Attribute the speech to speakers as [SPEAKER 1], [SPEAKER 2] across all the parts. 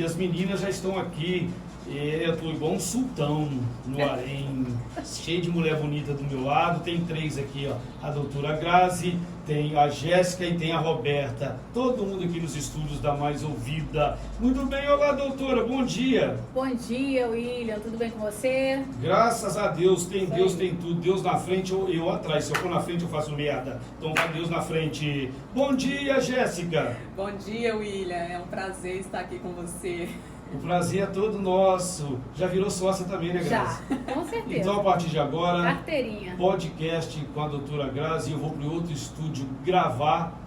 [SPEAKER 1] E as meninas já estão aqui. Eu tô igual um sultão no harém, cheio de mulher bonita do meu lado. Tem 3 aqui, ó. A doutora Grazi, tem a Jéssica e tem a Roberta. Todo mundo aqui nos estúdios da Mais Ouvida. Muito bem, olá doutora, bom dia.
[SPEAKER 2] Bom dia, William, tudo bem com você?
[SPEAKER 1] Graças a Deus, tem Deus, tem tudo. Deus na frente, eu atrás. Se eu for na frente, eu faço merda. Então vai Deus na frente. Bom dia, Jéssica.
[SPEAKER 3] Bom dia, William. É um prazer estar aqui com você.
[SPEAKER 1] O prazer é todo nosso. Já virou sócia também, né, Grazi?
[SPEAKER 2] Já, com certeza.
[SPEAKER 1] Então, a partir de agora,
[SPEAKER 2] carteirinha.
[SPEAKER 1] Podcast com a doutora Grazi. Eu vou para outro estúdio gravar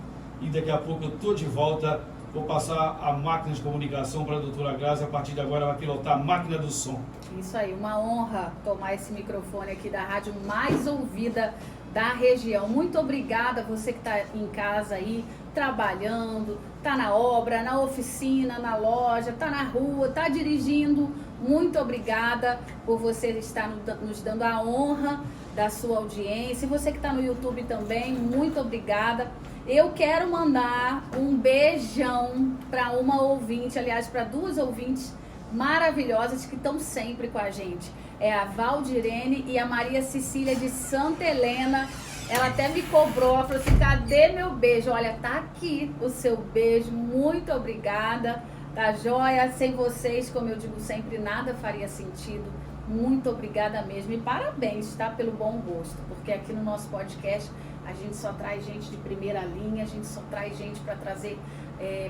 [SPEAKER 1] e daqui a pouco eu tô de volta. Vou passar a máquina de comunicação para a doutora Grazi. A partir de agora, ela vai pilotar a máquina do som.
[SPEAKER 2] Isso aí, uma honra tomar esse microfone aqui da rádio mais ouvida da região. Muito obrigada a você que está em casa aí, trabalhando, está na obra, na oficina, na loja, está na rua, está dirigindo. Muito obrigada por você estar nos dando a honra da sua audiência. E você que está no YouTube também, muito obrigada. Eu quero mandar um beijão para uma ouvinte, aliás, para 2 ouvintes maravilhosas que estão sempre com a gente. É a Valdirene e a Maria Cecília de Santa Helena. Ela até me cobrou, ela falou assim, cadê meu beijo? Olha, tá aqui o seu beijo, muito obrigada, tá joia? Sem vocês, como eu digo sempre, nada faria sentido. Muito obrigada mesmo e parabéns, tá? Pelo bom gosto, porque aqui no nosso podcast a gente só traz gente de primeira linha, a gente só traz gente para trazer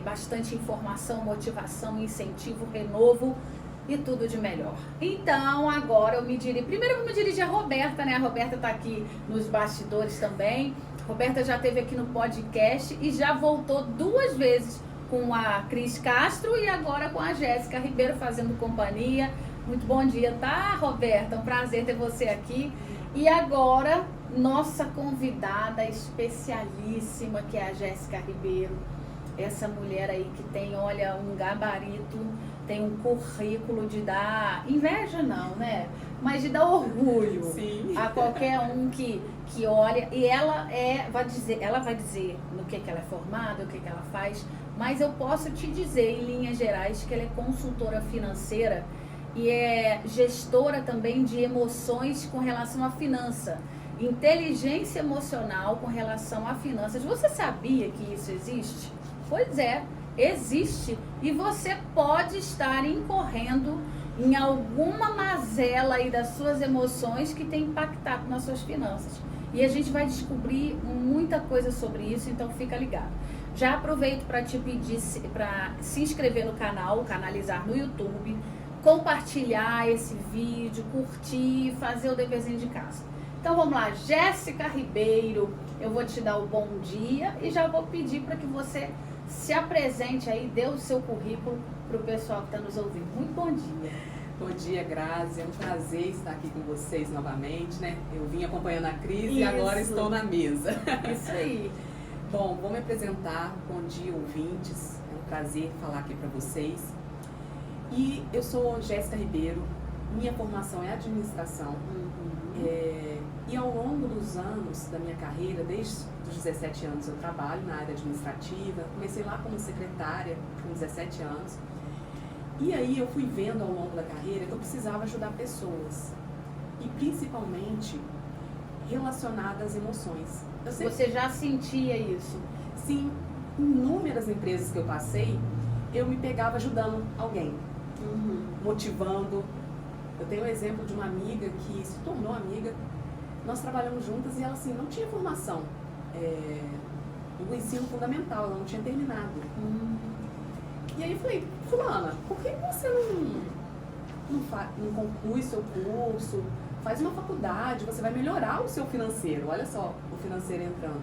[SPEAKER 2] bastante informação, motivação, incentivo, renovo e tudo de melhor. Então, agora eu me dirijo. Primeiro eu vou me dirigir a Roberta, né? A Roberta tá aqui nos bastidores também. A Roberta já esteve aqui no podcast e já voltou 2 vezes com a Cris Castro e agora com a Jéssica Ribeiro fazendo companhia. Muito bom dia, tá, Roberta? Um prazer ter você aqui. E agora, nossa convidada especialíssima, que é a Jéssica Ribeiro. Essa mulher aí que tem, olha, um gabarito, tem um currículo de dar inveja não, né? Mas de dar orgulho.
[SPEAKER 3] Sim.
[SPEAKER 2] A qualquer um que olha. E ela vai dizer no que ela é formada, o que ela faz. Mas eu posso te dizer, em linhas gerais, que ela é consultora financeira e é gestora também de emoções com relação à finança. Inteligência emocional com relação a finanças. Você sabia que isso existe? Pois é, existe. E você pode estar incorrendo em alguma mazela aí das suas emoções que tem impactado nas suas finanças. E a gente vai descobrir muita coisa sobre isso, então fica ligado. Já aproveito para te pedir para se inscrever no canal, Canalizar no YouTube, compartilhar esse vídeo, curtir, fazer o deverzinho de casa. Então vamos lá, Jéssica Ribeiro, eu vou te dar o bom dia e já vou pedir para que você se apresente aí, dê o seu currículo para o pessoal que está nos ouvindo. Muito bom dia.
[SPEAKER 3] Bom dia, Grazi. É um prazer estar aqui com vocês novamente, né? Eu vim acompanhando a Cris e agora estou na mesa.
[SPEAKER 2] Isso aí.
[SPEAKER 3] Bom, vou me apresentar. Bom dia, ouvintes. É um prazer falar aqui para vocês. E eu sou Jéssica Ribeiro. Minha formação é administração. E ao longo dos anos da minha carreira, desde os 17 anos eu trabalho na área administrativa. Comecei lá como secretária, com 17 anos. E aí eu fui vendo ao longo da carreira que eu precisava ajudar pessoas. E principalmente relacionadas às emoções.
[SPEAKER 2] Você já sentia isso?
[SPEAKER 3] Sim, em inúmeras empresas que eu passei, eu me pegava ajudando alguém. Motivando. Eu tenho um exemplo de uma amiga que se tornou amiga. Nós trabalhamos juntas e ela assim, não tinha formação do ensino fundamental, ela não tinha terminado. E aí eu falei, fulana, por que você não conclui seu curso, faz uma faculdade, você vai melhorar o seu financeiro, olha só o financeiro entrando.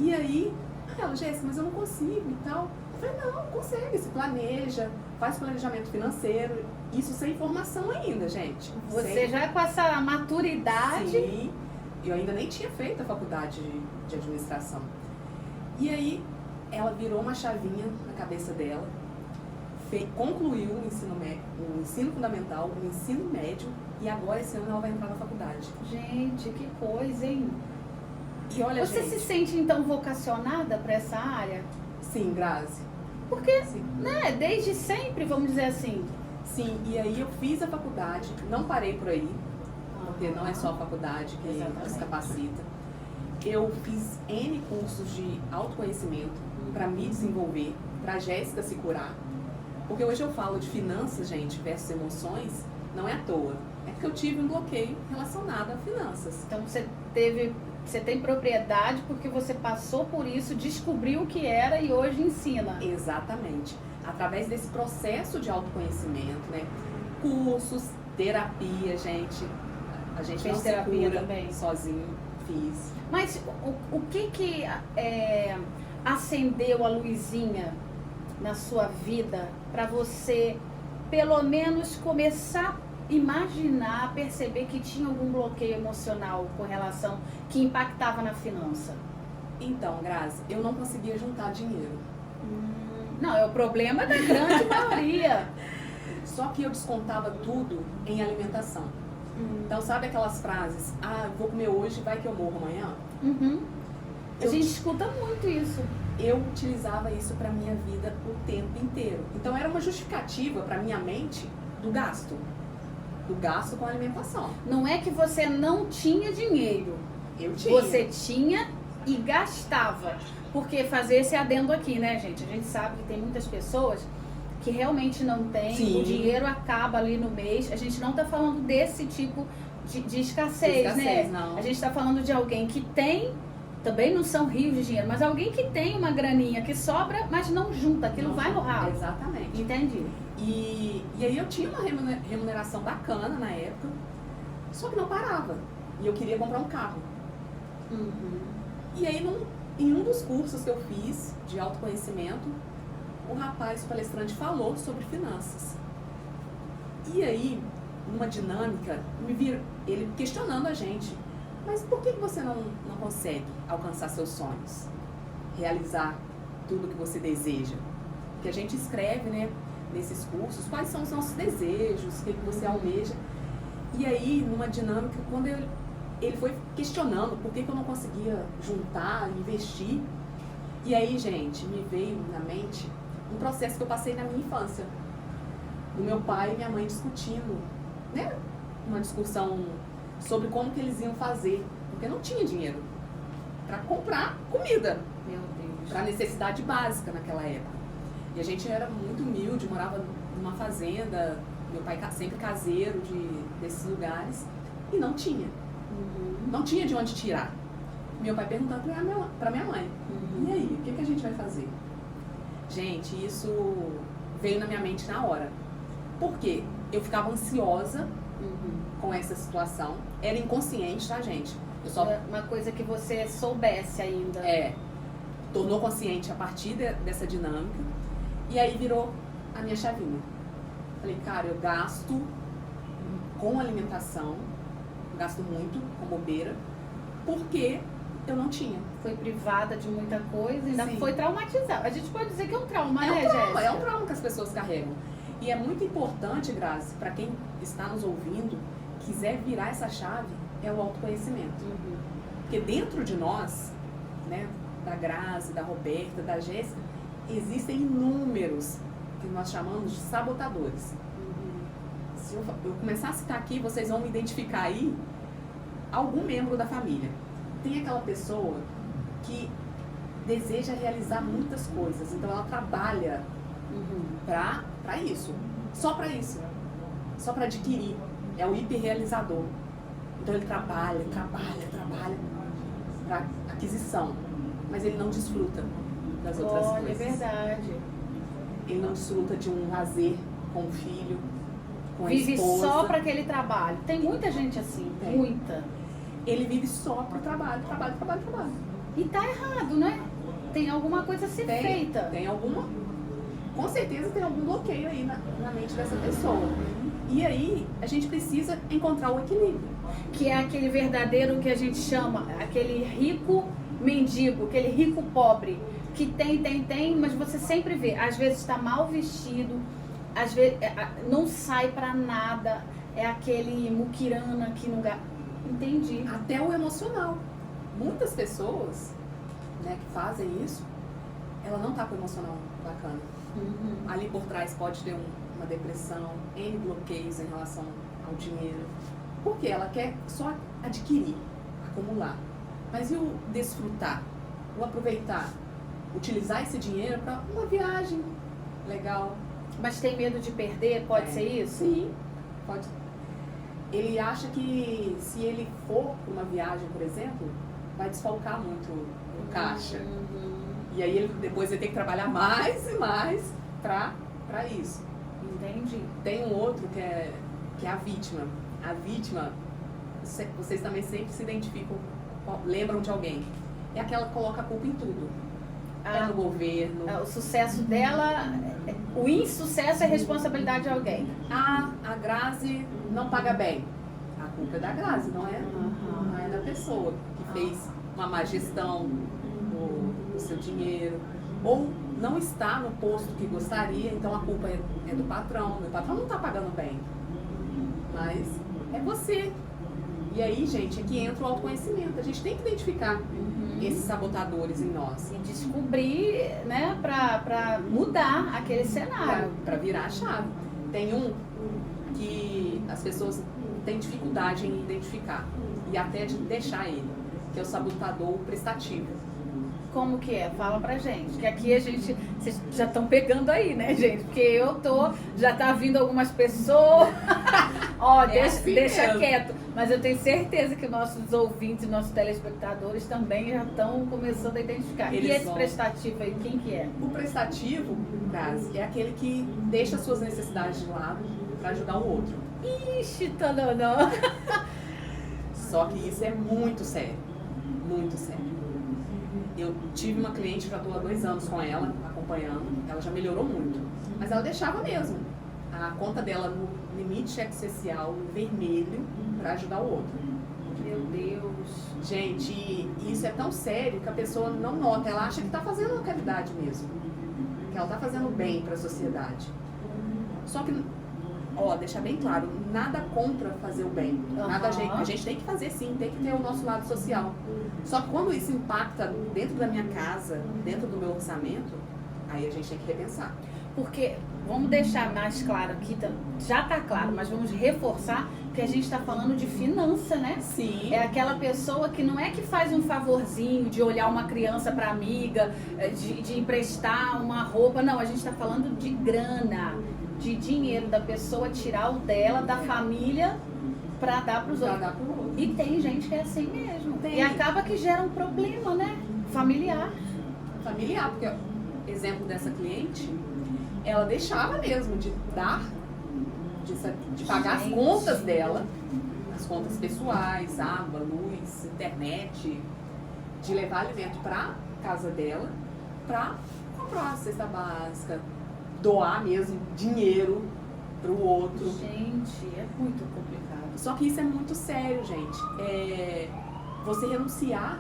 [SPEAKER 3] E aí, ela, Jéssica, mas eu não consigo e tal. Eu falei, não, consegue, se planeja, faz planejamento financeiro, isso sem formação ainda, gente.
[SPEAKER 2] Você já com essa maturidade.
[SPEAKER 3] Sim, eu ainda nem tinha feito a faculdade de administração. E aí, ela virou uma chavinha na cabeça dela, concluiu o ensino fundamental, o ensino médio, e agora esse ano ela vai entrar na faculdade.
[SPEAKER 2] Gente, que coisa, hein?
[SPEAKER 3] E olha,
[SPEAKER 2] você se sente então vocacionada para essa área?
[SPEAKER 3] Sim, Grazi.
[SPEAKER 2] Porque,
[SPEAKER 3] Sim.
[SPEAKER 2] né, desde sempre, vamos dizer assim.
[SPEAKER 3] Sim, e aí eu fiz a faculdade, não parei por aí, porque não é só a faculdade que
[SPEAKER 2] Exatamente.
[SPEAKER 3] nos capacita. Eu fiz N cursos de autoconhecimento para me desenvolver, para a Jéssica se curar. Porque hoje eu falo de finanças, gente, versus emoções, não é à toa. É porque eu tive um bloqueio relacionado a finanças.
[SPEAKER 2] Então você tem propriedade porque você passou por isso, descobriu o que era e hoje ensina.
[SPEAKER 3] Exatamente. Através desse processo de autoconhecimento, né? Cursos, terapia, gente. A gente
[SPEAKER 2] Fez
[SPEAKER 3] não se
[SPEAKER 2] terapia
[SPEAKER 3] cura
[SPEAKER 2] também?
[SPEAKER 3] sozinho. Fiz.
[SPEAKER 2] Mas o que acendeu a luzinha na sua vida para você, pelo menos, começar a imaginar, perceber que tinha algum bloqueio emocional com relação, que impactava na finança?
[SPEAKER 3] Então, Grazi, eu não conseguia juntar dinheiro.
[SPEAKER 2] Não, é o problema da grande maioria.
[SPEAKER 3] Só que eu descontava tudo em alimentação. Então, sabe aquelas frases? Ah, vou comer hoje, vai que eu morro amanhã?
[SPEAKER 2] Uhum. A
[SPEAKER 3] Eu-
[SPEAKER 2] gente escuta muito isso.
[SPEAKER 3] Eu utilizava isso para minha vida o tempo inteiro. Então, era uma justificativa para minha mente do gasto. Do gasto com alimentação.
[SPEAKER 2] Não é que você não tinha dinheiro.
[SPEAKER 3] Eu tinha.
[SPEAKER 2] Você tinha e gastava. Porque fazer esse adendo aqui, né, gente? A gente sabe que tem muitas pessoas que realmente não tem,
[SPEAKER 3] Sim.
[SPEAKER 2] o dinheiro acaba ali no mês. A gente não tá falando desse tipo de escassez, né?
[SPEAKER 3] Não.
[SPEAKER 2] A gente tá falando de alguém que tem, também não são rios de dinheiro, mas alguém que tem uma graninha que sobra, mas não junta, aquilo vai no ralo.
[SPEAKER 3] Exatamente.
[SPEAKER 2] Entendi.
[SPEAKER 3] E aí eu tinha uma remuneração bacana na época, só que não parava. E eu queria comprar um carro. E aí, em um dos cursos que eu fiz de autoconhecimento, o rapaz, o palestrante, falou sobre finanças. E aí, numa dinâmica, ele questionando a gente. Mas por que você não consegue alcançar seus sonhos? Realizar tudo que você deseja? Porque a gente escreve, né, nesses cursos, quais são os nossos desejos, o que você almeja. E aí, numa dinâmica, quando ele foi questionando por que eu não conseguia juntar, investir. E aí, gente, me veio na mente um processo que eu passei na minha infância. Do meu pai e minha mãe discutindo, né? Uma discussão sobre como que eles iam fazer. Porque não tinha dinheiro para comprar comida,
[SPEAKER 2] Meu Deus.
[SPEAKER 3] para necessidade básica naquela época. E a gente era muito humilde, morava numa fazenda, meu pai sempre caseiro desses lugares, e não tinha. Não tinha de onde tirar. Meu pai perguntando para minha mãe, e aí, o que a gente vai fazer? Gente, isso veio na minha mente na hora. Por quê? Eu ficava ansiosa com essa situação. Era inconsciente, tá, gente? Eu só
[SPEAKER 2] Uma coisa que você soubesse ainda.
[SPEAKER 3] tornou consciente a partir dessa dinâmica. E aí virou a minha chavinha. Falei, cara, eu gasto com alimentação, gasto muito com bobeira, porque eu não tinha.
[SPEAKER 2] Foi privada de muita coisa, ainda
[SPEAKER 3] Sim.
[SPEAKER 2] foi traumatizada. A gente pode dizer que é um trauma,
[SPEAKER 3] É um
[SPEAKER 2] né,
[SPEAKER 3] trauma,
[SPEAKER 2] Jéssica?
[SPEAKER 3] é um trauma que as pessoas carregam. E é muito importante, Grazi, para quem está nos ouvindo, quiser virar essa chave, é o autoconhecimento. Porque dentro de nós, né, da Grazi, da Roberta, da Jéssica, existem inúmeros que nós chamamos de sabotadores. Se eu começar a citar aqui, vocês vão me identificar aí algum membro da família. Tem aquela pessoa que deseja realizar muitas coisas, então ela trabalha para isso, só para isso, só para adquirir. É o hiperrealizador. Então ele trabalha para aquisição, mas ele não desfruta das outras
[SPEAKER 2] Olha,
[SPEAKER 3] coisas.
[SPEAKER 2] é verdade.
[SPEAKER 3] Ele não desfruta de um lazer com o filho, com a
[SPEAKER 2] Vive
[SPEAKER 3] esposa.
[SPEAKER 2] só para aquele trabalho. Tem muita gente assim,
[SPEAKER 3] Tem.
[SPEAKER 2] muita.
[SPEAKER 3] Ele vive só pro trabalho.
[SPEAKER 2] E tá errado, né? Tem alguma coisa a ser feita.
[SPEAKER 3] Tem alguma... Com certeza tem algum bloqueio aí na mente dessa pessoa. E aí, a gente precisa encontrar o equilíbrio.
[SPEAKER 2] Que é aquele verdadeiro que a gente chama, aquele rico mendigo, aquele rico pobre, que tem, mas você sempre vê, às vezes está mal vestido, às vezes não sai pra nada, é aquele muquirana que não... Entendi.
[SPEAKER 3] Até o emocional. Muitas pessoas, né, que fazem isso, ela não está com o emocional bacana.
[SPEAKER 2] Uhum.
[SPEAKER 3] Ali por trás pode ter uma depressão, N bloqueios em relação ao dinheiro. Porque ela quer só adquirir, acumular. Mas e o desfrutar? O aproveitar? Utilizar esse dinheiro para uma viagem legal?
[SPEAKER 2] Mas tem medo de perder? Pode ser isso?
[SPEAKER 3] Sim, pode. Ele acha que se ele for para uma viagem, por exemplo, vai desfalcar muito o caixa.
[SPEAKER 2] Uhum.
[SPEAKER 3] E aí depois ele tem que trabalhar mais e mais para isso.
[SPEAKER 2] Entendi.
[SPEAKER 3] Tem um outro que é a vítima. A vítima, vocês também sempre se identificam, lembram de alguém. É aquela que coloca a culpa em tudo. É no governo.
[SPEAKER 2] O sucesso dela, o insucesso é responsabilidade de alguém.
[SPEAKER 3] A Grazi não paga bem. A culpa é da Grazi, não é?
[SPEAKER 2] Uhum.
[SPEAKER 3] Não é da pessoa que fez uma má gestão do seu dinheiro. Ou não está no posto que gostaria, então a culpa é do patrão. O patrão não está pagando bem. Mas é você. E aí, gente, é que entra o autoconhecimento. A gente tem que identificar esses sabotadores em nós.
[SPEAKER 2] E descobrir, né, pra mudar aquele cenário.
[SPEAKER 3] Para virar a chave. Tem um que as pessoas têm dificuldade em identificar e até de deixar ele, que é o sabotador prestativo.
[SPEAKER 2] Como que é? Fala pra gente. Que aqui a gente... Vocês já estão pegando aí, né, gente? Porque já tá vindo algumas pessoas. Ó,
[SPEAKER 3] assim
[SPEAKER 2] deixa
[SPEAKER 3] mesmo.
[SPEAKER 2] quieto. Mas eu tenho certeza que nossos ouvintes, nossos telespectadores também já estão começando a identificar.
[SPEAKER 3] Eles
[SPEAKER 2] e esse
[SPEAKER 3] vão.
[SPEAKER 2] prestativo aí, quem que é?
[SPEAKER 3] O prestativo, Grazi, é aquele que deixa suas necessidades de lado para ajudar o outro.
[SPEAKER 2] Ixi, não.
[SPEAKER 3] Só que isso é muito sério. Muito sério. Eu tive uma cliente, já estou há 2 anos com ela, acompanhando. Ela já melhorou muito. Mas ela deixava mesmo a conta dela no limite cheque especial, no vermelho, para ajudar o outro.
[SPEAKER 2] Meu Deus.
[SPEAKER 3] Gente, isso é tão sério que a pessoa não nota. Ela acha que está fazendo uma caridade mesmo. Que ela está fazendo bem para a sociedade. Só que, deixar bem claro, nada contra fazer o bem. Nada a gente tem que fazer sim, tem que ter o nosso lado social. Só que quando isso impacta dentro da minha casa, dentro do meu orçamento, aí a gente tem que repensar.
[SPEAKER 2] Porque, vamos deixar mais claro aqui, já tá claro, mas vamos reforçar que a gente está falando de finança, né?
[SPEAKER 3] Sim.
[SPEAKER 2] É aquela pessoa que não é que faz um favorzinho de olhar uma criança para amiga, de emprestar uma roupa, não, a gente está falando de grana, de dinheiro da pessoa, tirar o dela, da família, para dar para os outros. E tem gente que é assim mesmo.
[SPEAKER 3] Tem.
[SPEAKER 2] E acaba que gera um problema, né? Familiar.
[SPEAKER 3] Familiar, porque, exemplo dessa cliente, ela deixava mesmo de dar, de pagar as contas dela, as contas pessoais, água, luz, internet, de levar alimento para casa dela, para comprar a cesta básica, doar mesmo dinheiro para o outro.
[SPEAKER 2] Gente, é muito complicado.
[SPEAKER 3] Só que isso é muito sério, gente. Você renunciar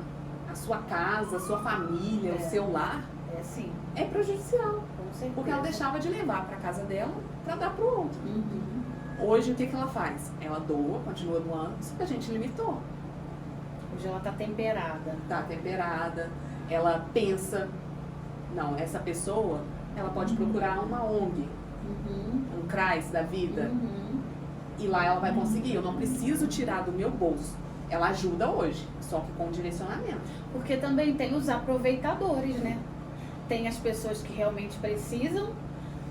[SPEAKER 3] à sua casa, à sua família, ao seu lar,
[SPEAKER 2] É sim,
[SPEAKER 3] é prejudicial.
[SPEAKER 2] com certeza.
[SPEAKER 3] Porque ela deixava de levar para casa dela para dar para o outro.
[SPEAKER 2] Uhum.
[SPEAKER 3] Hoje, o que ela faz? Ela doa, continua doando, só que a gente limitou.
[SPEAKER 2] Hoje ela tá temperada.
[SPEAKER 3] Tá temperada, ela pensa, não, essa pessoa, ela pode procurar uma ONG,
[SPEAKER 2] Uhum.
[SPEAKER 3] um CRAS da vida,
[SPEAKER 2] Uhum.
[SPEAKER 3] e lá ela vai conseguir. Eu não preciso tirar do meu bolso. Ela ajuda hoje, só que com direcionamento.
[SPEAKER 2] Porque também tem os aproveitadores, né? Tem as pessoas que realmente precisam,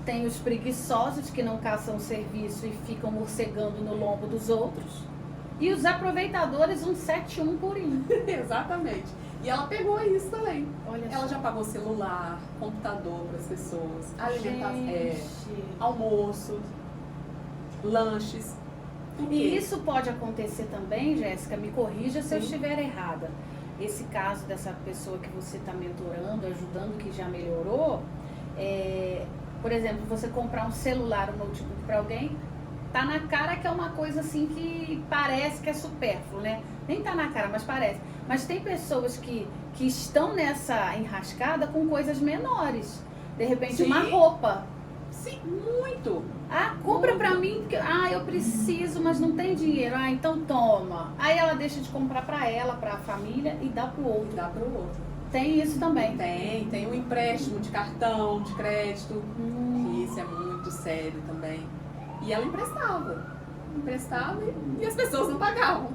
[SPEAKER 2] tem os preguiçosos que não caçam serviço e ficam morcegando no lombo dos outros. E os aproveitadores, 171 por um.
[SPEAKER 3] Exatamente. E ela pegou isso também.
[SPEAKER 2] Olha
[SPEAKER 3] Ela
[SPEAKER 2] só.
[SPEAKER 3] já pagou celular, computador para as pessoas, alimentação,
[SPEAKER 2] Gente.
[SPEAKER 3] almoço, lanches. Por quê?
[SPEAKER 2] E isso pode acontecer também, Jéssica, me corrija se eu estiver errada. Esse caso dessa pessoa que você está mentorando, ajudando, que já melhorou, por exemplo, você comprar um celular, um notebook para alguém, tá na cara que é uma coisa assim que parece que é supérfluo, né? Nem tá na cara, mas parece. Mas tem pessoas que estão nessa enrascada com coisas menores. De repente,
[SPEAKER 3] Sim.
[SPEAKER 2] uma roupa.
[SPEAKER 3] Sim, muito.
[SPEAKER 2] Ah, compra pra mim, porque eu preciso, mas não tem dinheiro. Ah, então toma. Aí ela deixa de comprar pra ela, pra família e dá pro outro.
[SPEAKER 3] Dá para o outro.
[SPEAKER 2] Tem isso também.
[SPEAKER 3] Tem um empréstimo de cartão, de crédito, que isso é muito sério também. E ela emprestava e as pessoas não pagavam.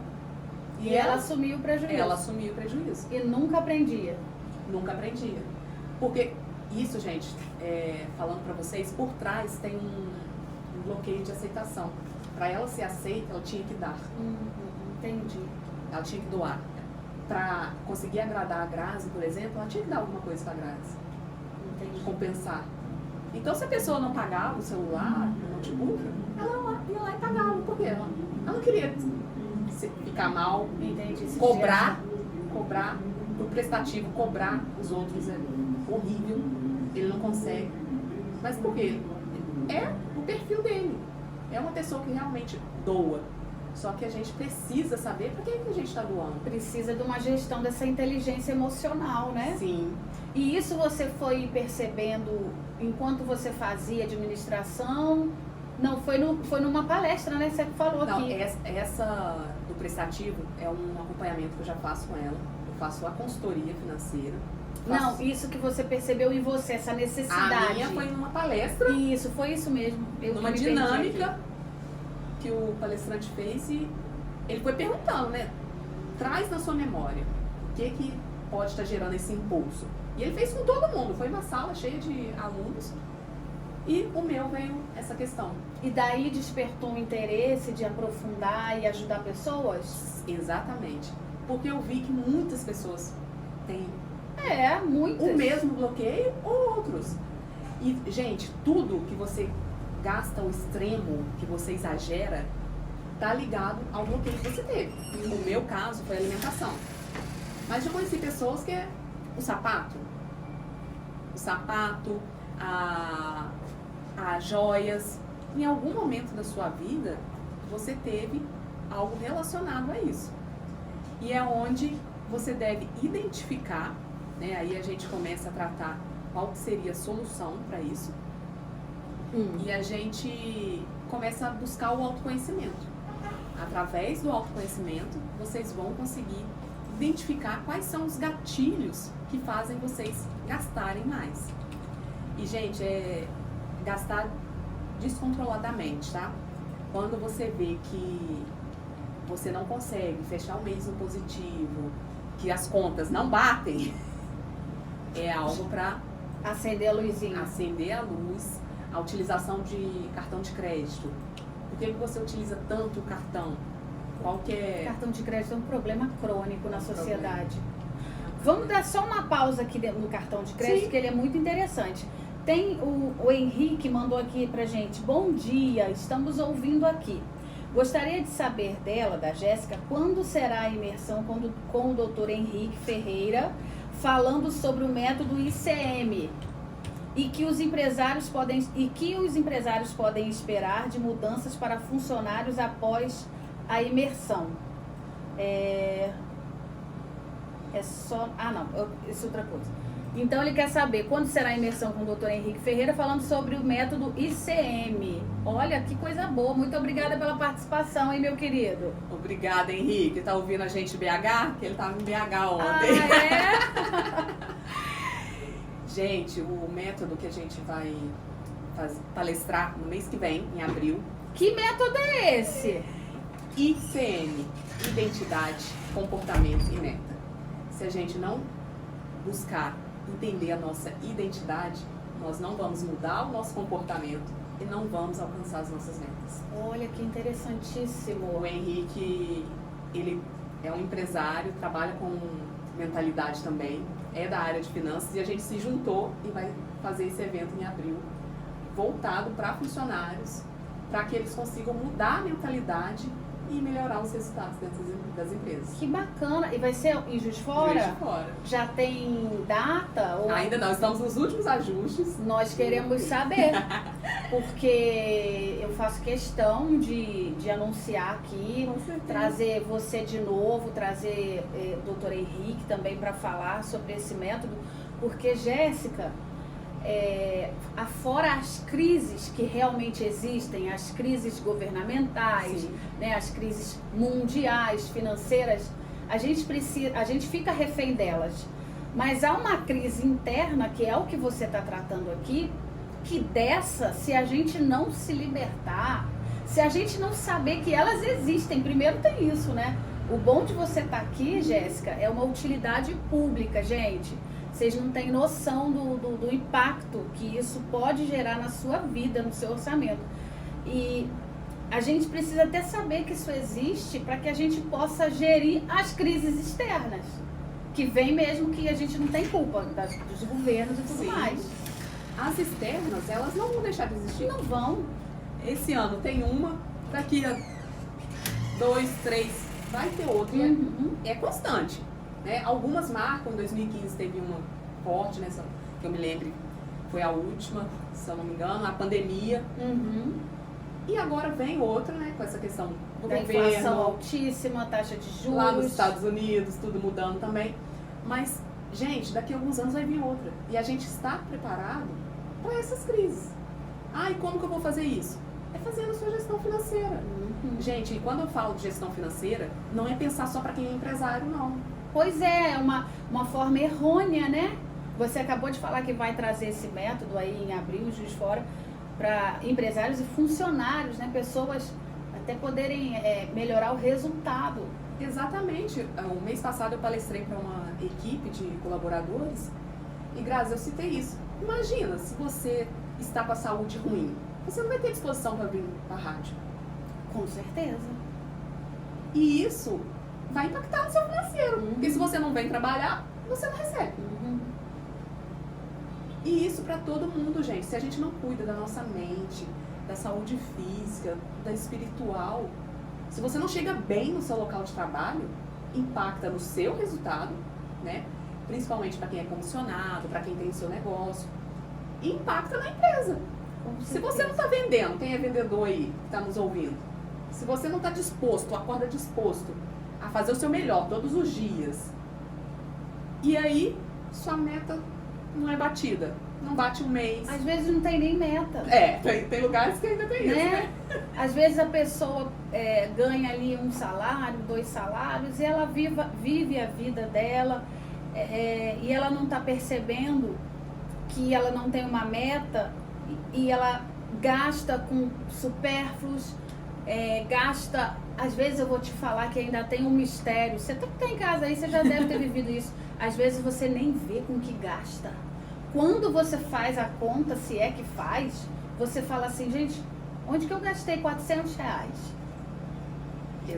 [SPEAKER 2] E ela assumiu o prejuízo.
[SPEAKER 3] Ela assumiu o prejuízo.
[SPEAKER 2] E nunca aprendia.
[SPEAKER 3] Nunca aprendia. Porque isso, gente, falando pra vocês, por trás tem um bloqueio de aceitação. Para ela ser aceita, ela tinha que dar.
[SPEAKER 2] Entendi.
[SPEAKER 3] Ela tinha que doar. Para conseguir agradar a Grazi, por exemplo, ela tinha que dar alguma coisa pra Grazi.
[SPEAKER 2] Entendi.
[SPEAKER 3] Compensar. Então, se a pessoa não pagava o celular, o notebook, ela ia lá e pagava. Por quê? Ela não queria ficar mal.
[SPEAKER 2] Entendi.
[SPEAKER 3] Cobrar o prestativo, cobrar os outros é horrível. Ele não consegue. Mas por quê? É o perfil dele. É uma pessoa que realmente doa. Só que a gente precisa saber para quem que a gente está doando.
[SPEAKER 2] Precisa de uma gestão dessa inteligência emocional, né?
[SPEAKER 3] Sim.
[SPEAKER 2] E isso você foi percebendo enquanto você fazia administração? Não, foi numa palestra, né? Você falou
[SPEAKER 3] Não,
[SPEAKER 2] aqui.
[SPEAKER 3] essa do prestativo é um acompanhamento que eu já faço com ela. Eu faço a consultoria financeira.
[SPEAKER 2] Não, isso que você percebeu em você, essa necessidade.
[SPEAKER 3] A minha foi numa palestra.
[SPEAKER 2] Isso, foi isso mesmo.
[SPEAKER 3] Numa dinâmica que o palestrante fez e ele foi perguntando, né? Traz na sua memória o que pode estar gerando esse impulso. E ele fez com todo mundo. Foi uma sala cheia de alunos e o meu veio essa questão.
[SPEAKER 2] E daí despertou o interesse de aprofundar e ajudar pessoas?
[SPEAKER 3] Exatamente. Porque eu vi que muitas pessoas têm
[SPEAKER 2] muitas.
[SPEAKER 3] o mesmo bloqueio ou outros. E, gente, tudo que você gasta ao extremo, que você exagera, tá ligado ao bloqueio que você teve. No meu caso, foi a alimentação. Mas já conheci pessoas que é o sapato, as joias. Em algum momento da sua vida, você teve algo relacionado a isso. E é onde você deve identificar, né? Aí a gente começa a tratar qual que seria a solução para isso. E a gente começa a buscar o autoconhecimento. Através do autoconhecimento, vocês vão conseguir identificar quais são os gatilhos que fazem vocês gastarem mais. E, gente, gastar descontroladamente, tá? Quando você vê que você não consegue fechar o mês no positivo, que as contas não batem, é algo para
[SPEAKER 2] acender a luzinha.
[SPEAKER 3] Acender a luz. A utilização de cartão de crédito. Por que você utiliza tanto o cartão? Qual que é?
[SPEAKER 2] Cartão de crédito é um problema crônico na sociedade. Vamos dar só uma pausa aqui no cartão de crédito, que ele é muito interessante. Tem o Henrique mandou aqui pra gente. Bom dia, estamos ouvindo aqui. Gostaria de saber dela, da Jéssica, quando será a imersão com o Dr. Henrique Ferreira, falando sobre o método ICM. E que os empresários podem esperar de mudanças para funcionários após a imersão. Isso é outra coisa. Então ele quer saber quando será a imersão com o Dr. Henrique Ferreira falando sobre o método ICM. Olha, que coisa boa. Muito obrigada pela participação, hein, meu querido?
[SPEAKER 3] Obrigada, Henrique. Tá ouvindo a gente em BH? Que ele tava em BH ontem.
[SPEAKER 2] Ah, é?
[SPEAKER 3] Gente, o método que a gente vai palestrar no mês que vem, em abril.
[SPEAKER 2] Que método é esse?
[SPEAKER 3] ICM, Identidade, Comportamento e Meta. Se a gente não buscar entender a nossa identidade, nós não vamos mudar o nosso comportamento e não vamos alcançar as nossas metas.
[SPEAKER 2] Olha, que interessantíssimo.
[SPEAKER 3] O Henrique, ele é um empresário, trabalha com mentalidade também, é da área de finanças e a gente se juntou e vai fazer esse evento em abril, voltado para funcionários, para que eles consigam mudar a mentalidade e melhorar os resultados dentro das empresas.
[SPEAKER 2] Que bacana! E vai ser em Juiz de Fora?
[SPEAKER 3] Juiz de Fora.
[SPEAKER 2] Já tem data? Ou...
[SPEAKER 3] Ainda não, estamos nos últimos ajustes.
[SPEAKER 2] Nós queremos saber, porque eu faço questão de anunciar aqui, trazer você de novo, trazer o Dr. Henrique também para falar sobre esse método, porque, Jéssica, afora as crises que realmente existem, as crises governamentais, né, as crises mundiais, financeiras, a gente fica refém delas. Mas há uma crise interna, que é o que você está tratando aqui, que dessa, se a gente não se libertar, se a gente não saber que elas existem, primeiro tem isso, né? O bom de você estar aqui, Jéssica, é uma utilidade pública, gente. Vocês não têm noção do impacto que isso pode gerar na sua vida, no seu orçamento. E a gente precisa até saber que isso existe para que a gente possa gerir as crises externas, que vem mesmo que a gente não tem culpa dos governos e tudo
[SPEAKER 3] Sim.
[SPEAKER 2] mais.
[SPEAKER 3] As externas, elas não vão deixar de existir.
[SPEAKER 2] Não vão.
[SPEAKER 3] Esse ano tem uma, daqui a 2, 3, vai ter outra. E
[SPEAKER 2] Uhum.
[SPEAKER 3] é constante. Né? Algumas marcam, em 2015 teve uma forte, nessa, que eu me lembro, foi a última, se eu não me engano, a pandemia.
[SPEAKER 2] Uhum.
[SPEAKER 3] E agora vem outra, né, com essa questão do
[SPEAKER 2] Da inflação
[SPEAKER 3] governo,
[SPEAKER 2] altíssima, taxa de juros.
[SPEAKER 3] lá nos Estados Unidos, tudo mudando também. Mas, gente, daqui a alguns anos vai vir outra. E a gente está preparado para essas crises. Ah, e como que eu vou fazer isso? É fazendo a sua gestão financeira.
[SPEAKER 2] Uhum.
[SPEAKER 3] Gente, e quando eu falo de gestão financeira, não é pensar só para quem é empresário, não.
[SPEAKER 2] Pois é uma forma errônea, né? Você acabou de falar que vai trazer esse método aí em abril, Juiz de Fora, para empresários e funcionários, né? Pessoas até poderem melhorar o resultado.
[SPEAKER 3] Exatamente. O mês passado eu palestrei para uma equipe de colaboradores e, Grazi, eu citei isso. Imagina, se você está com a saúde ruim, você não vai ter disposição para vir para a rádio.
[SPEAKER 2] Com certeza.
[SPEAKER 3] E isso vai impactar no seu financeiro.
[SPEAKER 2] Uhum.
[SPEAKER 3] Porque se você não vem trabalhar, você não recebe.
[SPEAKER 2] Uhum.
[SPEAKER 3] E isso para todo mundo, gente. Se a gente não cuida da nossa mente, da saúde física, da espiritual, se você não chega bem no seu local de trabalho, impacta no seu resultado, né? Principalmente para quem é comissionado, para quem tem o seu negócio, e impacta na empresa.
[SPEAKER 2] Com
[SPEAKER 3] Se você não está vendendo, quem é vendedor aí que está nos ouvindo? Se você não está disposto, acorda disposto a fazer o seu melhor todos os dias, e aí sua meta não é batida, não bate um mês.
[SPEAKER 2] Às vezes não tem nem meta.
[SPEAKER 3] Tem lugares que ainda tem isso, né?
[SPEAKER 2] Às vezes a pessoa ganha ali 1 salário, 2 salários, e ela vive a vida dela, e ela não está percebendo que ela não tem uma meta, e ela gasta com supérfluos, gasta, às vezes eu vou te falar que ainda tem um mistério. Você que está em casa aí, você já deve ter vivido isso. Às vezes você nem vê com que gasta. Quando você faz a conta, se é que faz, você fala assim, gente, onde que eu gastei R$400?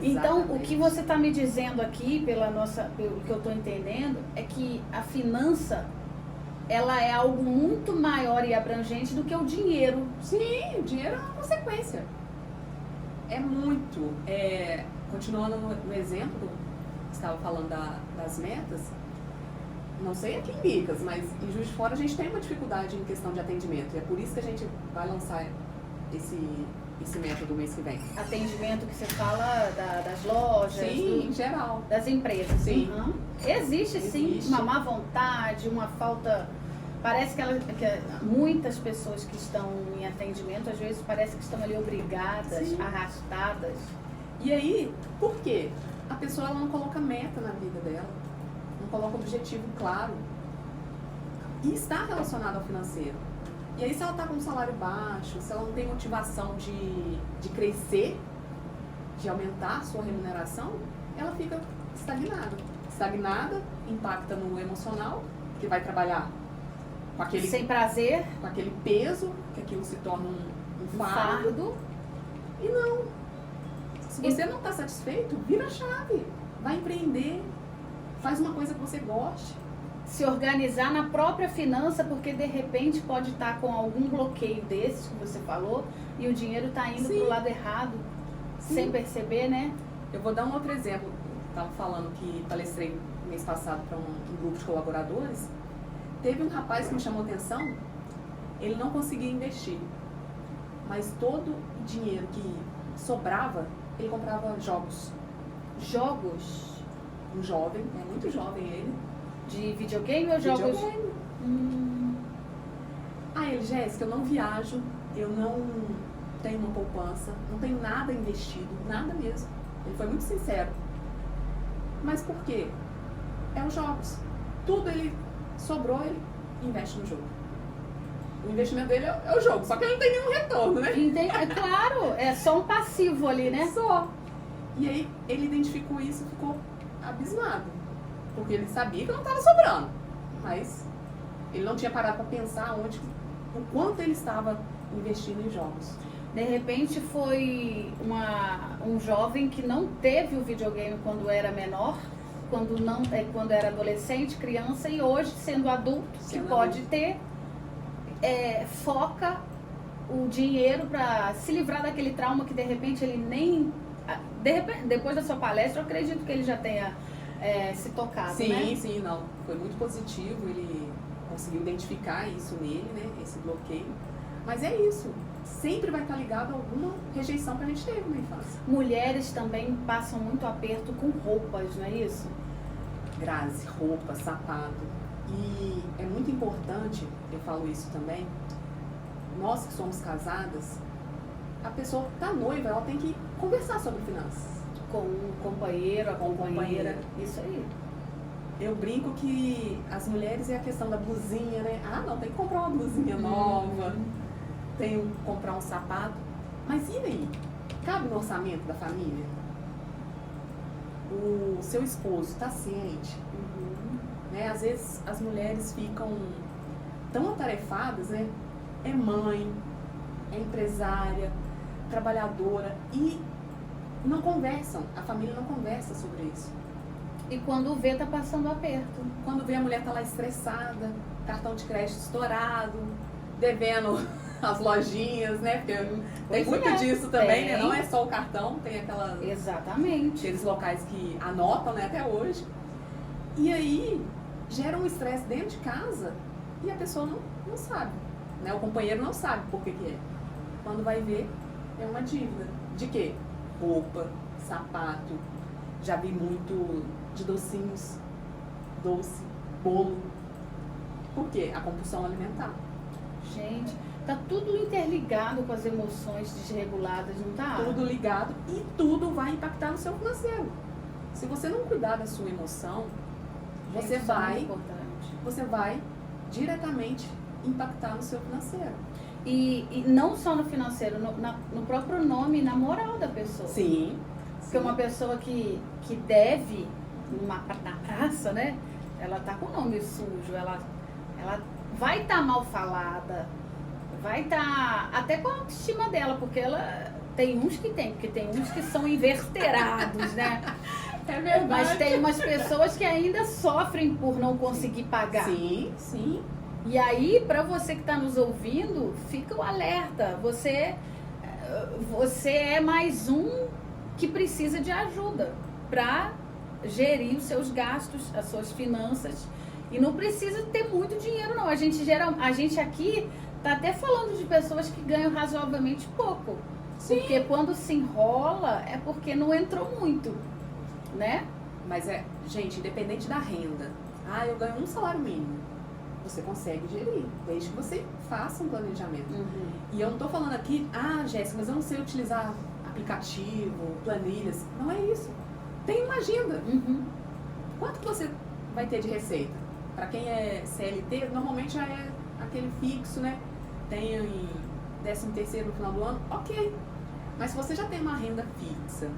[SPEAKER 2] Então, o que você está me dizendo aqui, pelo que eu estou entendendo, é que a finança, ela é algo muito maior e abrangente do que o dinheiro.
[SPEAKER 3] Sim, o dinheiro é uma consequência. É muito. Continuando no exemplo que estava falando das metas, não sei aqui em Micas, mas em Juiz de Fora a gente tem uma dificuldade em questão de atendimento. E é por isso que a gente vai lançar esse método mês que vem.
[SPEAKER 2] Atendimento que você fala das lojas,
[SPEAKER 3] Sim, em geral.
[SPEAKER 2] das empresas.
[SPEAKER 3] Sim.
[SPEAKER 2] Uhum. Existe sim uma má vontade, uma falta. Parece que muitas pessoas que estão em atendimento, às vezes parece que estão ali obrigadas,
[SPEAKER 3] Sim.
[SPEAKER 2] arrastadas.
[SPEAKER 3] E aí, por quê? A pessoa ela não coloca meta na vida dela, não coloca objetivo claro. E está relacionado ao financeiro. E aí, se ela está com um salário baixo, se ela não tem motivação de crescer, de aumentar a sua remuneração, ela fica estagnada. Estagnada impacta no emocional, que vai trabalhar com aquele,
[SPEAKER 2] Sem prazer,
[SPEAKER 3] com aquele peso, que aquilo se torna um fardo.
[SPEAKER 2] fardo.
[SPEAKER 3] E não. Se você não está satisfeito, vira a chave. Vai empreender. Faz uma coisa que você goste.
[SPEAKER 2] Se organizar na própria finança, porque de repente pode estar com algum bloqueio desses que você falou e o dinheiro está indo
[SPEAKER 3] Sim.
[SPEAKER 2] para o lado errado,
[SPEAKER 3] Sim.
[SPEAKER 2] sem perceber, né?
[SPEAKER 3] Eu vou dar um outro exemplo. Estava falando que palestrei mês passado para um grupo de colaboradores. Teve um rapaz que me chamou a atenção. Ele não conseguia investir. Mas todo o dinheiro que sobrava, ele comprava jogos.
[SPEAKER 2] Jogos
[SPEAKER 3] Um jovem, é muito jovem ele.
[SPEAKER 2] de videogame ou jogos?
[SPEAKER 3] Videogame. Ah, ele, Jéssica, eu não viajo, eu não tenho uma poupança, não tenho nada investido, nada mesmo. Ele foi muito sincero. Mas por quê? É os jogos. Tudo ele sobrou, ele investe no jogo. O investimento dele é o jogo, só que ele não tem nenhum retorno, né?
[SPEAKER 2] É claro, é só um passivo ali, né?
[SPEAKER 3] Só. E aí ele identificou isso e ficou abismado. Porque ele sabia que não estava sobrando. Mas ele não tinha parado para pensar o quanto ele estava investindo em jogos.
[SPEAKER 2] De repente foi um jovem que não teve o videogame quando era menor, quando era adolescente, criança, e hoje, sendo adulto, que pode ter, foca o dinheiro para se livrar daquele trauma que de repente ele nem... depois da sua palestra, eu acredito que ele já tenha se tocado,
[SPEAKER 3] sim,
[SPEAKER 2] né?
[SPEAKER 3] Sim, não. Foi muito positivo, ele conseguiu identificar isso nele, né? Esse bloqueio. Mas é isso. Sempre vai estar ligado a alguma rejeição que a gente teve na infância.
[SPEAKER 2] Mulheres também passam muito aperto com roupas, não é isso?
[SPEAKER 3] Grazi, roupa, sapato. E é muito importante, eu falo isso também, nós que somos casadas, a pessoa que está noiva, ela tem que conversar sobre finanças.
[SPEAKER 2] Com um companheiro, a companheira. Isso aí.
[SPEAKER 3] Eu brinco que as mulheres é a questão da blusinha, né? Ah, não, tem que comprar uma blusinha nova, tem que comprar um sapato. Mas e daí? Cabe no orçamento da família? O seu esposo está ciente? Né? Às vezes as mulheres ficam tão atarefadas, né? É mãe, é empresária, trabalhadora e não conversam, a família não conversa sobre isso.
[SPEAKER 2] E quando vê, tá passando aperto.
[SPEAKER 3] Quando vê, a mulher tá lá estressada, cartão de crédito estourado, devendo as lojinhas, né? Porque tem muito disso também, né? Não é só o cartão, tem
[SPEAKER 2] Exatamente.
[SPEAKER 3] aqueles locais que anotam, né, até hoje. E aí gera um estresse dentro de casa e a pessoa não sabe, né? O companheiro não sabe por que é. Quando vai ver, é uma dívida. De quê? Roupa, sapato, já vi muito de docinhos, doce, bolo. Por quê? A compulsão alimentar.
[SPEAKER 2] Gente, tá tudo interligado com as emoções desreguladas, não tá?
[SPEAKER 3] Tudo ligado e tudo vai impactar no seu financeiro. Se você não cuidar da sua emoção, você vai diretamente impactar no seu financeiro.
[SPEAKER 2] E não só no financeiro, no próprio nome, na moral da pessoa.
[SPEAKER 3] Sim.
[SPEAKER 2] Porque uma pessoa que deve na praça, né? Ela tá com o nome sujo, ela vai estar mal falada, vai estar até com a autoestima dela, porque ela tem uns que tem, porque tem uns que são inverterados, né?
[SPEAKER 3] É verdade.
[SPEAKER 2] Mas tem umas pessoas que ainda sofrem por não conseguir pagar.
[SPEAKER 3] Sim, sim.
[SPEAKER 2] E aí, para você que está nos ouvindo, fica o alerta. Você é mais um que precisa de ajuda para gerir os seus gastos, as suas finanças. E não precisa ter muito dinheiro, não. A gente aqui está até falando de pessoas que ganham razoavelmente pouco. Sim. Porque quando se enrola é porque não entrou muito, né?
[SPEAKER 3] Mas gente, independente da renda. Ah, eu ganho um salário mínimo. Você consegue gerir, desde que você faça um planejamento. E eu não estou falando aqui, Jéssica, mas eu não sei utilizar aplicativo, planilhas. Não é isso. Tem uma agenda. Quanto que você vai ter de receita? Para quem é CLT, normalmente já é aquele fixo, né? Tem em 13º no final do ano, ok. Mas se você já tem uma renda fixa,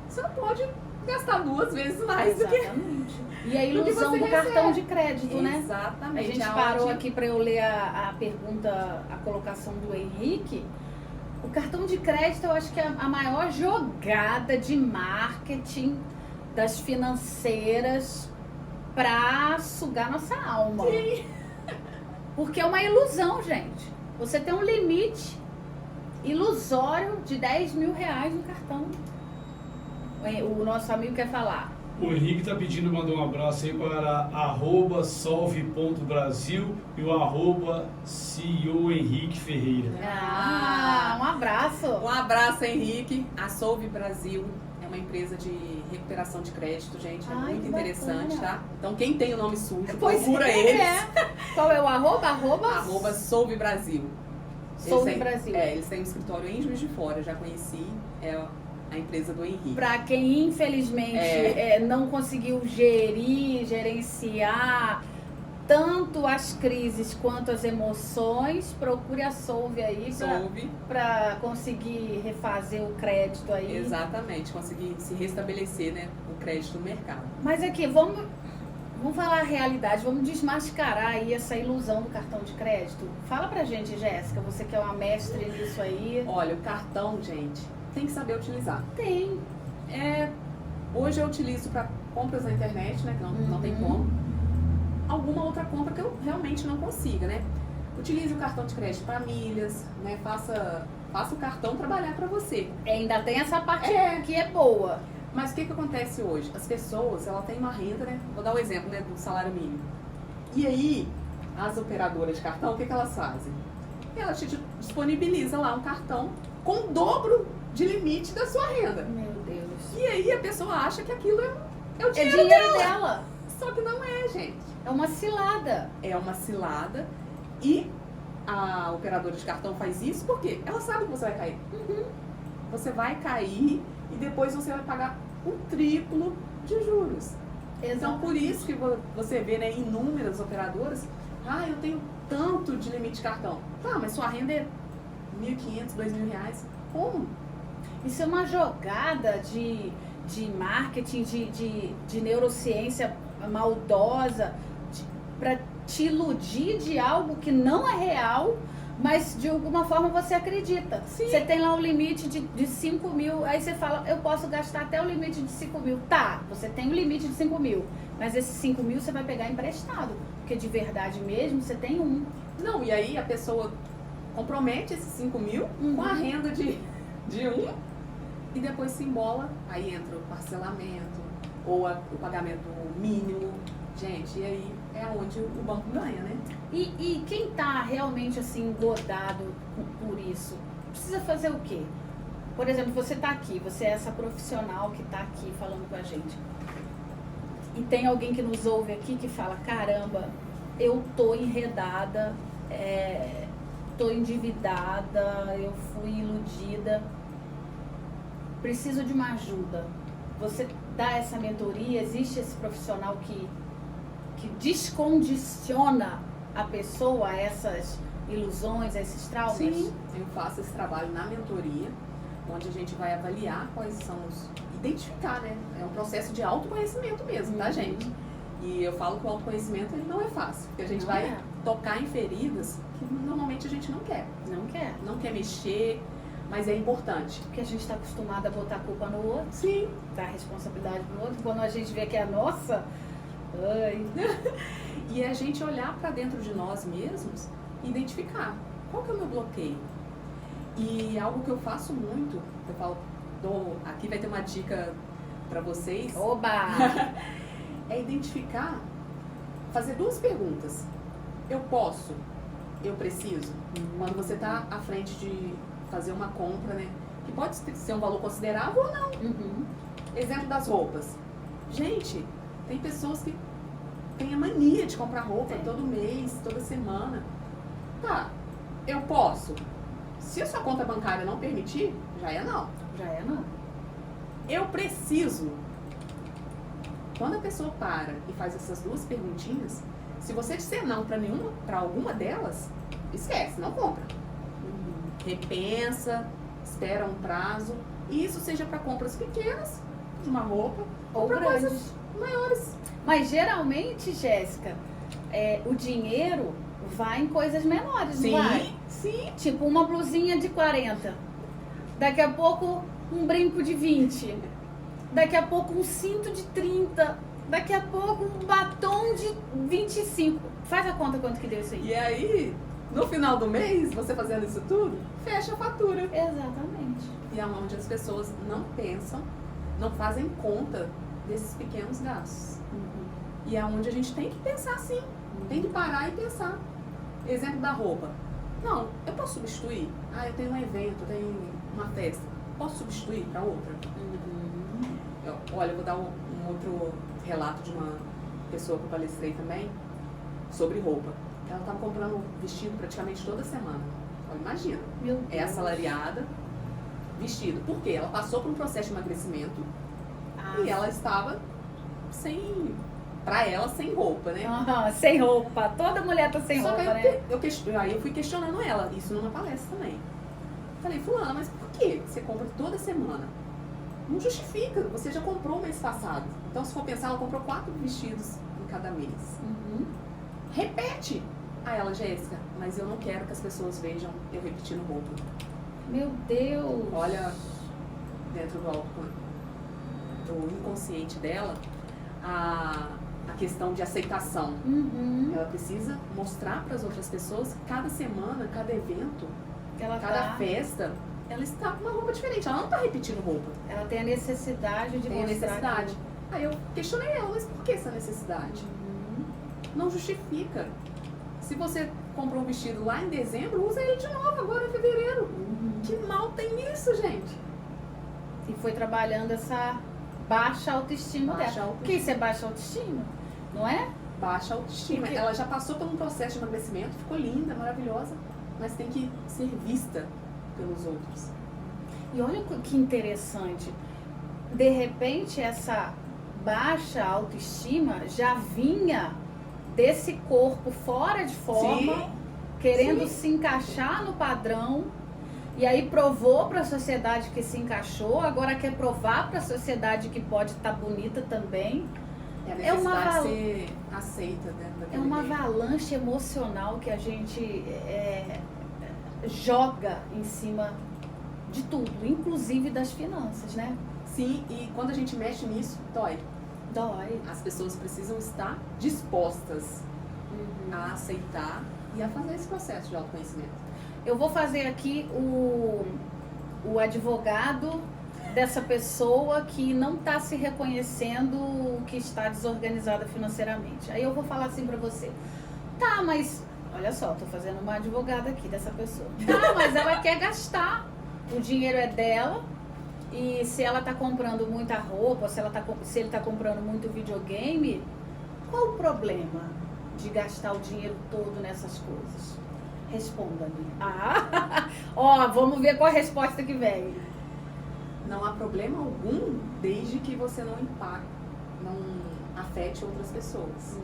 [SPEAKER 3] você não pode gastar 2 vezes mais.
[SPEAKER 2] Exatamente. E a ilusão do cartão de crédito, né?
[SPEAKER 3] Exatamente.
[SPEAKER 2] A gente parou aqui para eu ler a pergunta, a colocação do Henrique. O cartão de crédito, eu acho que é a maior jogada de marketing das financeiras para sugar nossa alma.
[SPEAKER 3] Sim.
[SPEAKER 2] Porque é uma ilusão, gente. Você tem um limite ilusório de R$10 mil no cartão. O nosso amigo quer falar.
[SPEAKER 1] O Henrique está pedindo, mandou um abraço aí para @solve.brasil e o @CEO Henrique Ferreira.
[SPEAKER 2] Um abraço.
[SPEAKER 3] Um abraço, Henrique. A Solve Brasil é uma empresa de recuperação de crédito, gente. É muito interessante, tá? Então, quem tem o nome sujo, procura eles.
[SPEAKER 2] Qual é o arroba?
[SPEAKER 3] Solve Brasil.
[SPEAKER 2] Solve Brasil.
[SPEAKER 3] Eles têm um escritório em Juiz de Fora, eu já conheci. A empresa do Henrique.
[SPEAKER 2] Para quem infelizmente não conseguiu gerenciar tanto as crises quanto as emoções, procure a Solve aí para conseguir refazer o crédito aí.
[SPEAKER 3] Exatamente, conseguir se restabelecer, né, o crédito no mercado.
[SPEAKER 2] Mas aqui, vamos falar a realidade, vamos desmascarar aí essa ilusão do cartão de crédito. Fala pra gente, Jéssica, você que é uma mestre nisso aí.
[SPEAKER 3] Olha, o cartão, gente, tem que saber utilizar.
[SPEAKER 2] Tem.
[SPEAKER 3] Hoje eu utilizo para compras na internet, né, que não tem como. Alguma outra compra que eu realmente não consiga, né? Utilize o cartão de crédito para milhas, né? Faça o cartão trabalhar para você.
[SPEAKER 2] Ainda tem essa parte que é boa.
[SPEAKER 3] Mas o que acontece hoje? As pessoas, ela tem uma renda, né? Vou dar um exemplo, né, do salário mínimo. E aí, as operadoras de cartão, o que elas fazem? Elas te disponibilizam lá um cartão com o dobro de limite da sua renda.
[SPEAKER 2] Meu Deus.
[SPEAKER 3] E aí a pessoa acha que aquilo é o dinheiro,
[SPEAKER 2] dela.
[SPEAKER 3] Só que não é, gente.
[SPEAKER 2] É uma cilada.
[SPEAKER 3] É uma cilada. E a operadora de cartão faz isso porque ela sabe que você vai cair. Você vai cair e depois você vai pagar o triplo de juros. Então, por isso que você vê, né, inúmeras operadoras, eu tenho tanto de limite de cartão. Tá, mas sua renda é R$1.500, R$2.000. Como?
[SPEAKER 2] Isso é uma jogada de marketing, de neurociência maldosa, para te iludir de algo que não é real, mas de alguma forma você acredita.
[SPEAKER 3] Sim.
[SPEAKER 2] Você tem lá um limite de 5 mil, aí você fala, eu posso gastar até o limite de 5 mil. Tá, você tem um limite de 5 mil, mas esses 5 mil você vai pegar emprestado, porque de verdade mesmo você tem um.
[SPEAKER 3] Não, e aí a pessoa compromete esses 5 mil com a renda de um e depois se embola, aí entra o parcelamento ou o pagamento mínimo. Gente, e aí é onde o banco ganha, né?
[SPEAKER 2] E quem tá realmente assim engodado por isso, precisa fazer o quê? Por exemplo, você tá aqui, você é essa profissional que tá aqui falando com a gente. E tem alguém que nos ouve aqui que fala, caramba, eu tô enredada, tô endividada, eu fui iludida, preciso de uma ajuda. Você dá essa mentoria, existe esse profissional que descondiciona a pessoa a essas ilusões, a esses traumas?
[SPEAKER 3] Sim, eu faço esse trabalho na mentoria, onde a gente vai avaliar quais são identificar, né? É um processo de autoconhecimento mesmo, tá, gente? E eu falo que o autoconhecimento ele não é fácil, porque a gente vai tocar em feridas que normalmente a gente não quer. Não quer mexer, mas é importante.
[SPEAKER 2] Porque a gente está acostumado a botar a culpa no outro.
[SPEAKER 3] Sim.
[SPEAKER 2] Dar a responsabilidade no outro. Quando a gente vê que é nossa,
[SPEAKER 3] E a gente olhar para dentro de nós mesmos e identificar qual que é o meu bloqueio. E algo que eu faço muito, eu falo, aqui vai ter uma dica para vocês.
[SPEAKER 2] Oba!
[SPEAKER 3] É identificar, fazer 2 perguntas. Eu posso? Eu preciso? Quando você está à frente de fazer uma compra, né? Que pode ser um valor considerável ou não. Exemplo das roupas. Gente, tem pessoas que têm a mania de comprar roupa todo mês, toda semana. Tá, eu posso. Se a sua conta bancária não permitir, já é não. Eu preciso. Quando a pessoa para e faz essas 2 perguntinhas, se você disser não para alguma delas, esquece, não compra. Repensa, espera um prazo. E isso seja para compras pequenas, de uma roupa, ou para coisas maiores.
[SPEAKER 2] Mas geralmente, Jéssica, o dinheiro vai em coisas menores, não vai?
[SPEAKER 3] Sim.
[SPEAKER 2] Tipo uma blusinha de 40. Daqui a pouco um brinco de 20. Daqui a pouco um cinto de 30. Daqui a pouco um batom de 25. Faz a conta quanto que deu isso aí.
[SPEAKER 3] E aí, no final do mês, você fazendo isso tudo, fecha a fatura.
[SPEAKER 2] Exatamente.
[SPEAKER 3] E é onde as pessoas não pensam, não fazem conta desses pequenos gastos. E é onde a gente tem que pensar assim. Tem que parar e pensar. Exemplo da roupa. Não, eu posso substituir? Eu tenho um evento, eu tenho uma festa. Posso substituir para outra? Olha, eu vou dar um outro relato de uma pessoa que eu palestrei também sobre roupa. Ela estava comprando vestido praticamente toda semana. Olha, imagina.
[SPEAKER 2] Meu Deus.
[SPEAKER 3] É assalariada, vestido. Por quê? Ela passou por um processo de emagrecimento e ela estava sem pra ela sem roupa, né?
[SPEAKER 2] Sem roupa. Toda mulher tá sem
[SPEAKER 3] Só
[SPEAKER 2] roupa,
[SPEAKER 3] que
[SPEAKER 2] né?
[SPEAKER 3] aí eu fui questionando ela, isso numa palestra também. Falei, fulana, mas por que você compra toda semana? Não justifica, você já comprou mês passado. Então, se for pensar, ela comprou 4 vestidos em cada mês.
[SPEAKER 2] Uhum.
[SPEAKER 3] Repete! Aí ela, Jéssica, mas eu não quero que as pessoas vejam eu repetindo roupa.
[SPEAKER 2] Meu Deus.
[SPEAKER 3] Olha, dentro do inconsciente dela, a questão de aceitação.
[SPEAKER 2] Uhum.
[SPEAKER 3] Ela precisa mostrar para as outras pessoas que cada semana, cada evento,
[SPEAKER 2] Ela
[SPEAKER 3] cada festa, ela está com uma roupa diferente. Ela não está repetindo roupa.
[SPEAKER 2] Ela tem a necessidade de
[SPEAKER 3] Tem a
[SPEAKER 2] mostrar
[SPEAKER 3] necessidade. Aí eu questionei ela, mas por que essa necessidade?
[SPEAKER 2] Uhum.
[SPEAKER 3] Não justifica. Se você comprou um vestido lá em dezembro, usa ele de novo agora em fevereiro.
[SPEAKER 2] Uhum.
[SPEAKER 3] Que mal tem nisso, gente?
[SPEAKER 2] E foi trabalhando essa baixa autoestima
[SPEAKER 3] Baixa
[SPEAKER 2] dela.
[SPEAKER 3] autoestima.
[SPEAKER 2] Porque isso é baixa autoestima, não é?
[SPEAKER 3] Baixa autoestima.
[SPEAKER 2] Porque-
[SPEAKER 3] Ela já passou por um processo de emagrecimento, ficou linda, maravilhosa, mas tem que ser vista pelos outros.
[SPEAKER 2] E olha que interessante. De repente, essa baixa autoestima já vinha desse corpo fora de forma,
[SPEAKER 3] Sim.
[SPEAKER 2] querendo
[SPEAKER 3] Sim.
[SPEAKER 2] se encaixar no padrão. E aí provou para a sociedade que se encaixou, agora quer provar para a sociedade que pode estar bonita também.
[SPEAKER 3] É a
[SPEAKER 2] É uma
[SPEAKER 3] necessidade
[SPEAKER 2] val-
[SPEAKER 3] de ser aceita dentro
[SPEAKER 2] É
[SPEAKER 3] daquele
[SPEAKER 2] uma
[SPEAKER 3] meio.
[SPEAKER 2] avalanche emocional que a gente joga em cima de tudo, inclusive das finanças, né?
[SPEAKER 3] Sim, e quando a gente mexe nisso, dói.
[SPEAKER 2] Dói.
[SPEAKER 3] As pessoas precisam estar dispostas a aceitar e a fazer esse processo de autoconhecimento.
[SPEAKER 2] Eu vou fazer aqui o advogado dessa pessoa que não está se reconhecendo que está desorganizada financeiramente. Aí eu vou falar assim pra você. Tá, mas... Olha só, tô fazendo uma advogada aqui dessa pessoa. Tá, mas ela quer gastar. O dinheiro é dela. E se ela tá comprando muita roupa, se ele tá comprando muito videogame, qual o problema de gastar o dinheiro todo nessas coisas? Responda-me. Ó, vamos ver qual a resposta que vem.
[SPEAKER 3] Não há problema algum desde que você não afete outras pessoas.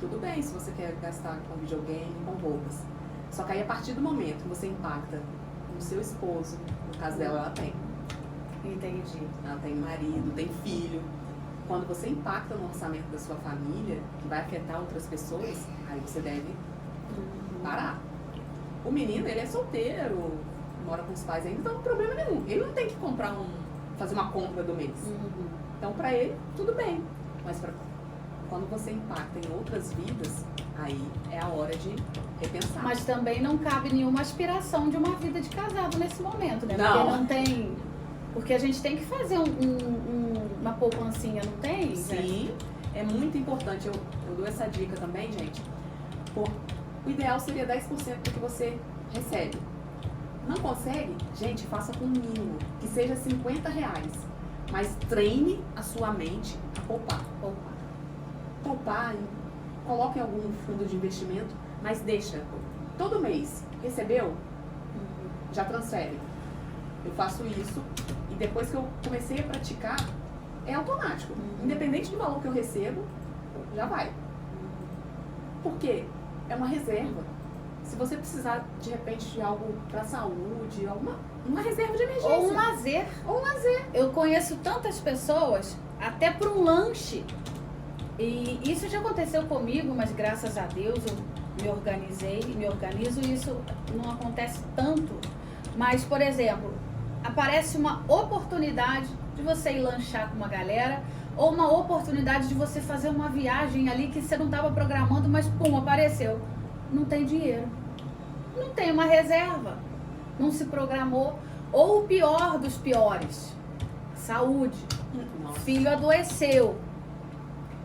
[SPEAKER 3] Tudo bem se você quer gastar com videogame, com roupas. Só que aí a partir do momento que você impacta no seu esposo, no caso dela, ela tem.
[SPEAKER 2] Entendi.
[SPEAKER 3] Ela tem marido, tem filho. Quando você impacta no orçamento da sua família, que vai afetar outras pessoas, aí você deve parar. O menino, ele é solteiro, mora com os pais ainda, então não tem problema nenhum. Ele não tem que fazer uma compra do mês. Então, pra ele, tudo bem. Mas quando você impacta em outras vidas, aí é a hora de repensar.
[SPEAKER 2] Mas também não cabe nenhuma aspiração de uma vida de casado nesse momento, né?
[SPEAKER 3] Não.
[SPEAKER 2] Porque não tem... Porque a gente tem que fazer uma poupancinha, não tem?
[SPEAKER 3] Sim, é muito importante. Eu dou essa dica também, gente. O ideal seria 10% do que você recebe. Não consegue? Gente, faça com o mínimo. Que seja R$50. Mas treine a sua mente a poupar. Poupar, coloque em algum fundo de investimento, mas deixa. Todo mês, recebeu? Já transfere. Eu faço isso e depois que eu comecei a praticar, é automático. Independente do valor que eu recebo, já vai. Por quê? É uma reserva. Se você precisar, de repente, de algo para saúde, uma reserva de emergência.
[SPEAKER 2] Ou um lazer.
[SPEAKER 3] Ou um lazer.
[SPEAKER 2] Eu conheço tantas pessoas, até por um lanche. E isso já aconteceu comigo, mas graças a Deus eu me organizo e isso não acontece tanto. Mas, por exemplo, aparece uma oportunidade de você ir lanchar com uma galera ou uma oportunidade de você fazer uma viagem ali que você não estava programando, mas pum, apareceu. Não tem dinheiro. Não tem uma reserva. Não se programou. Ou o pior dos piores, saúde.
[SPEAKER 3] Nossa.
[SPEAKER 2] Filho adoeceu.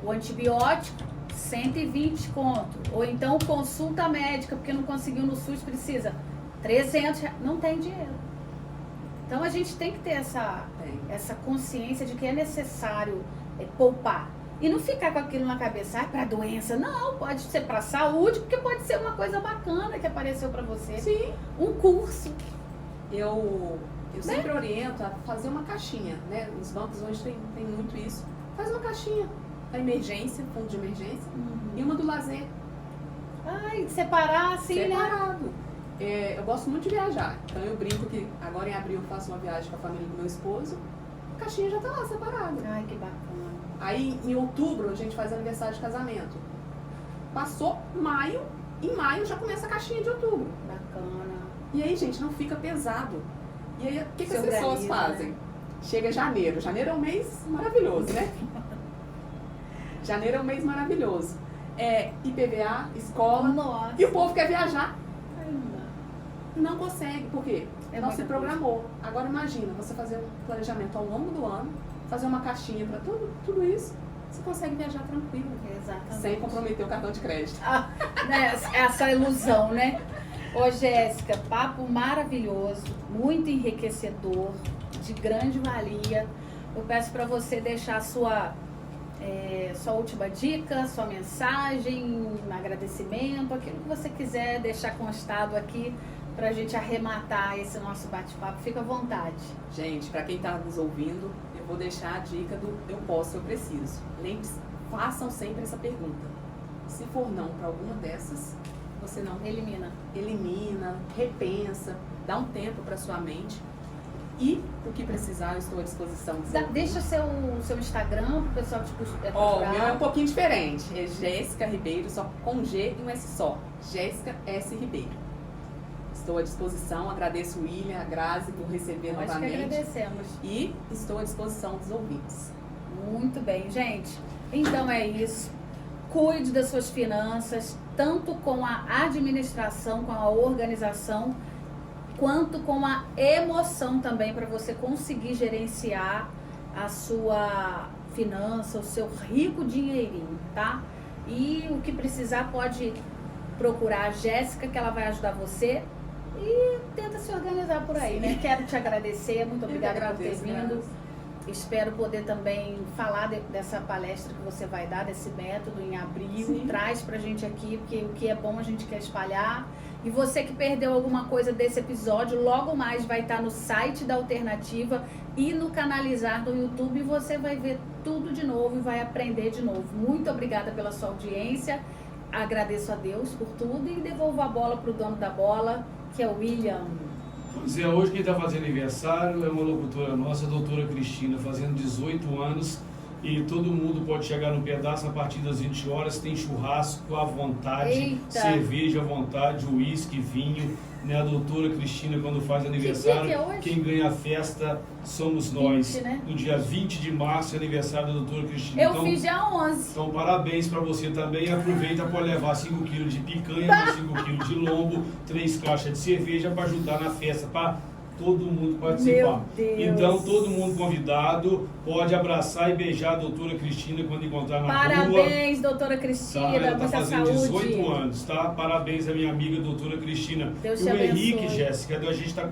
[SPEAKER 2] O antibiótico, 120 conto. Ou então consulta médica, porque não conseguiu no SUS, precisa 300 reais. Não tem dinheiro. Então a gente tem que ter essa consciência de que é necessário poupar. E não ficar com aquilo na cabeça, para doença. Não, pode ser para saúde, porque pode ser uma coisa bacana que apareceu para você.
[SPEAKER 3] Sim.
[SPEAKER 2] Um curso.
[SPEAKER 3] Eu sempre oriento a fazer uma caixinha, né? Os bancos hoje tem muito isso. Faz uma caixinha. da emergência, fundo de emergência, e uma do lazer.
[SPEAKER 2] Ai, separar assim, né?
[SPEAKER 3] Separado. Eu gosto muito de viajar, então eu brinco que agora em abril eu faço uma viagem com a família do meu esposo, a caixinha já tá lá separada.
[SPEAKER 2] Ai, que bacana.
[SPEAKER 3] Aí em outubro a gente faz aniversário de casamento. Passou maio, em maio já começa a caixinha de outubro.
[SPEAKER 2] Bacana.
[SPEAKER 3] E aí, gente, não fica pesado. E aí, o que
[SPEAKER 2] Se
[SPEAKER 3] as pessoas
[SPEAKER 2] organiza,
[SPEAKER 3] fazem?
[SPEAKER 2] né?
[SPEAKER 3] Chega janeiro. Janeiro é um mês maravilhoso, né? Janeiro é um mês maravilhoso. IPVA, escola.
[SPEAKER 2] Nossa.
[SPEAKER 3] E o povo quer viajar.
[SPEAKER 2] Ainda.
[SPEAKER 3] Não consegue. Por quê?
[SPEAKER 2] É
[SPEAKER 3] Não
[SPEAKER 2] muita
[SPEAKER 3] se programou. Agora imagina, você fazer um planejamento ao longo do ano, fazer uma caixinha para tudo isso, você consegue viajar tranquilo.
[SPEAKER 2] Exatamente.
[SPEAKER 3] Sem comprometer o cartão de crédito.
[SPEAKER 2] Né, essa ilusão, né? Ô, Jéssica, papo maravilhoso, muito enriquecedor, de grande valia. Eu peço para você deixar sua última dica, sua mensagem, um agradecimento, aquilo que você quiser deixar constado aqui para a gente arrematar esse nosso bate-papo. Fica à vontade.
[SPEAKER 3] Gente, para quem está nos ouvindo, eu vou deixar a dica do eu posso, eu preciso. Lembre-se, façam sempre essa pergunta. Se for não para alguma dessas, você não elimina, repensa, dá um tempo para sua mente e o que precisar eu estou à disposição.
[SPEAKER 2] Deixa seu Instagram para o pessoal te
[SPEAKER 3] o meu é um pouquinho diferente, é Jéssica Ribeiro, só com G e um S só, Jéssica S. Ribeiro. Estou à disposição, agradeço o William, a Grazi por receber
[SPEAKER 2] Nós
[SPEAKER 3] novamente.
[SPEAKER 2] que agradecemos.
[SPEAKER 3] E estou à disposição dos ouvintes.
[SPEAKER 2] Muito bem, gente. Então é isso. Cuide das suas finanças, tanto com a administração, com a organização, quanto com a emoção também, para você conseguir gerenciar a sua finança, o seu rico dinheirinho, tá? E o que precisar pode procurar a Jéssica, que ela vai ajudar você. E tenta se organizar por aí, né? Quero te agradecer, muito obrigada por ter vindo. Espero poder também falar dessa palestra que você vai dar, desse método em abril.
[SPEAKER 3] Sim.
[SPEAKER 2] Traz pra gente aqui, porque o que é bom a gente quer espalhar. E você que perdeu alguma coisa desse episódio, logo mais vai estar no site da Alternativa e no Canalizar do YouTube. E você vai ver tudo de novo e vai aprender de novo. Muito obrigada pela sua audiência. Agradeço a Deus por tudo e devolvo a bola pro dono da bola, que é o William.
[SPEAKER 1] Pois é, hoje quem está fazendo aniversário é uma locutora nossa, a doutora Cristina, fazendo 18 anos. E todo mundo pode chegar no pedaço a partir das 20 horas. Tem churrasco à vontade,
[SPEAKER 2] Eita.
[SPEAKER 1] cerveja à vontade, uísque, vinho. Né? A doutora Cristina, quando faz aniversário,
[SPEAKER 2] dia que é hoje?
[SPEAKER 1] quem ganha a festa somos nós.
[SPEAKER 2] 20, né?
[SPEAKER 1] No dia 20 de março é aniversário da doutora Cristina.
[SPEAKER 2] Eu fiz dia 11.
[SPEAKER 1] Então, parabéns para você também. Aproveita para levar 5 kg de picanha, 5 kg de lombo, 3 caixas de cerveja para ajudar na festa, para todo mundo participar.
[SPEAKER 2] Meu Deus.
[SPEAKER 1] Então, todo mundo convidado, pode abraçar e beijar a doutora Cristina quando encontrar na rua.
[SPEAKER 2] Parabéns, doutora
[SPEAKER 1] Tá,
[SPEAKER 2] Cristina,
[SPEAKER 1] ela está
[SPEAKER 2] muita
[SPEAKER 1] fazendo
[SPEAKER 2] saúde.
[SPEAKER 1] 18 anos, tá? Parabéns à minha amiga doutora Cristina.
[SPEAKER 2] Deus
[SPEAKER 1] E
[SPEAKER 2] te
[SPEAKER 1] o Henrique,
[SPEAKER 2] abençoe.
[SPEAKER 1] Jéssica, a gente está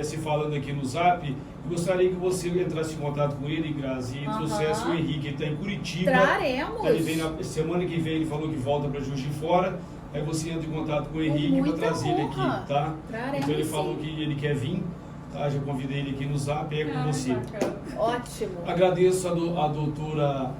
[SPEAKER 1] se falando aqui no Zap. Eu gostaria que você entrasse em contato com ele, Grazi, e trouxesse o Henrique. Ele está em Curitiba.
[SPEAKER 2] Traremos.
[SPEAKER 1] Ele vem semana que vem, ele falou que volta para Juiz de Fora. Aí você entra em contato com o Henrique para
[SPEAKER 2] muita
[SPEAKER 1] trazer ele
[SPEAKER 2] honra.
[SPEAKER 1] aqui, tá?
[SPEAKER 2] Traremos,
[SPEAKER 1] Então ele
[SPEAKER 2] sim.
[SPEAKER 1] falou que ele quer vir, tá? Já convidei ele aqui no Zap, é com você.
[SPEAKER 2] Ótimo.
[SPEAKER 1] Agradeço a doutora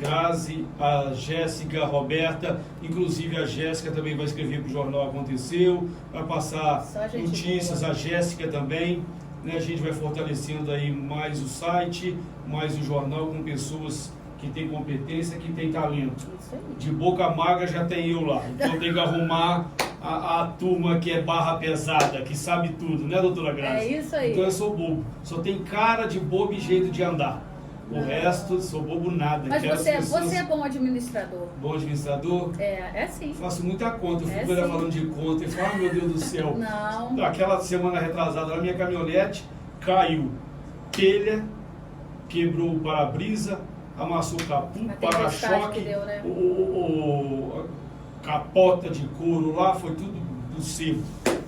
[SPEAKER 1] Grazi, a Jéssica, a Roberta, inclusive a Jéssica também vai escrever para o Jornal Aconteceu, vai passar
[SPEAKER 2] Só gente
[SPEAKER 1] notícias,
[SPEAKER 2] boa.
[SPEAKER 1] a Jéssica também, né? A gente vai fortalecendo aí mais o site, mais o jornal com pessoas que têm competência, que têm talento.
[SPEAKER 2] Isso aí.
[SPEAKER 1] De boca magra já tem eu lá, então tem que arrumar a turma que é barra pesada, que sabe tudo, né, doutora Grazi?
[SPEAKER 2] É isso aí.
[SPEAKER 1] Então eu sou bobo, só tem cara de bobo e jeito de andar. O resto, sou bobo nada.
[SPEAKER 2] Mas
[SPEAKER 1] Quero as pessoas-
[SPEAKER 2] você é bom administrador.
[SPEAKER 1] Bom administrador?
[SPEAKER 2] É sim.
[SPEAKER 1] Faço muita conta. Eu
[SPEAKER 2] É
[SPEAKER 1] fico
[SPEAKER 2] sim.
[SPEAKER 1] falando de conta e falo, meu Deus do céu.
[SPEAKER 2] Não.
[SPEAKER 1] Aquela semana retrasada, a minha caminhonete caiu. Telha, quebrou o para-brisa, amassou o capô,
[SPEAKER 2] A tempestade
[SPEAKER 1] para-choque,
[SPEAKER 2] que deu, né?
[SPEAKER 1] a capota de couro lá, foi tudo possível.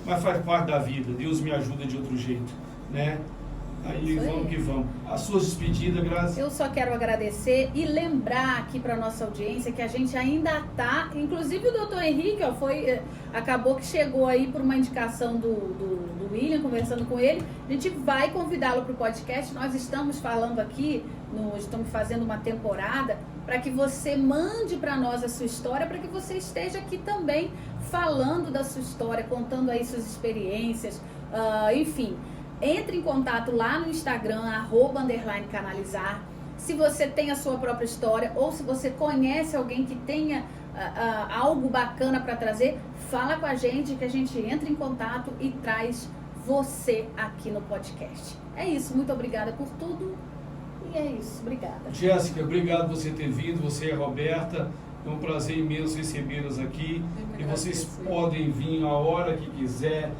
[SPEAKER 1] Mas faz parte da vida. Deus me ajuda de outro jeito, né? Aí
[SPEAKER 2] Isso aí.
[SPEAKER 1] vamos que vamos. As suas despedidas, Grazi.
[SPEAKER 2] Eu só quero agradecer e lembrar aqui para nossa audiência que a gente ainda está, inclusive o doutor Henrique, ó, acabou que chegou aí por uma indicação do William, conversando com ele. A gente vai convidá-lo para o podcast. Nós estamos falando aqui, estamos fazendo uma temporada para que você mande para nós a sua história, para que você esteja aqui também falando da sua história, contando aí suas experiências, enfim. Entre em contato lá no Instagram, @canalizar. Se você tem a sua própria história ou se você conhece alguém que tenha algo bacana para trazer, fala com a gente que a gente entra em contato e traz você aqui no podcast. É isso, muito obrigada por tudo. E é isso, obrigada.
[SPEAKER 1] Jéssica, obrigado por você ter vindo, você e a Roberta. É um prazer imenso recebê-las aqui. E vocês podem vir a hora que quiser.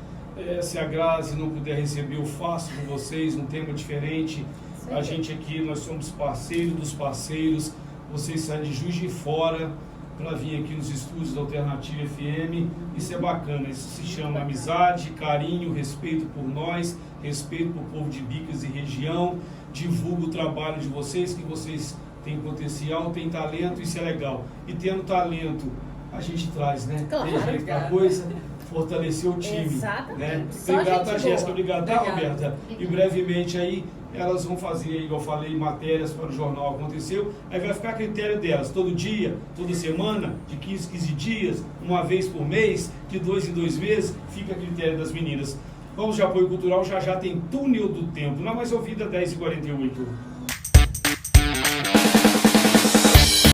[SPEAKER 1] Se a Grazi não puder receber, eu faço com vocês um tema diferente.
[SPEAKER 2] Sim.
[SPEAKER 1] A gente aqui, nós somos parceiros dos parceiros. Vocês saem de Juiz de Fora para vir aqui nos estúdios da Alternativa FM. Isso é bacana, isso se chama amizade, carinho, respeito por nós, respeito por povo de Bicas e região. Divulga o trabalho de vocês, que vocês têm potencial, têm talento, isso é legal. E tendo talento, a gente traz, né?
[SPEAKER 2] Claro.
[SPEAKER 1] Tem jeito da coisa, fortalecer o time.
[SPEAKER 2] Exatamente.
[SPEAKER 1] Né?
[SPEAKER 2] Só
[SPEAKER 1] Obrigado,
[SPEAKER 2] gente
[SPEAKER 1] Jéssica.
[SPEAKER 2] boa.
[SPEAKER 1] Obrigado,
[SPEAKER 3] Obrigada.
[SPEAKER 1] Roberta. E brevemente aí, elas vão fazer, igual eu falei, matérias para o jornal Aconteceu. Aí vai ficar a critério delas, todo dia, toda semana, de 15 dias, uma vez por mês, de 2 em 2 meses, fica a critério das meninas. Vamos de apoio cultural, já tem Túnel do Tempo, na mais ouvida 10h48.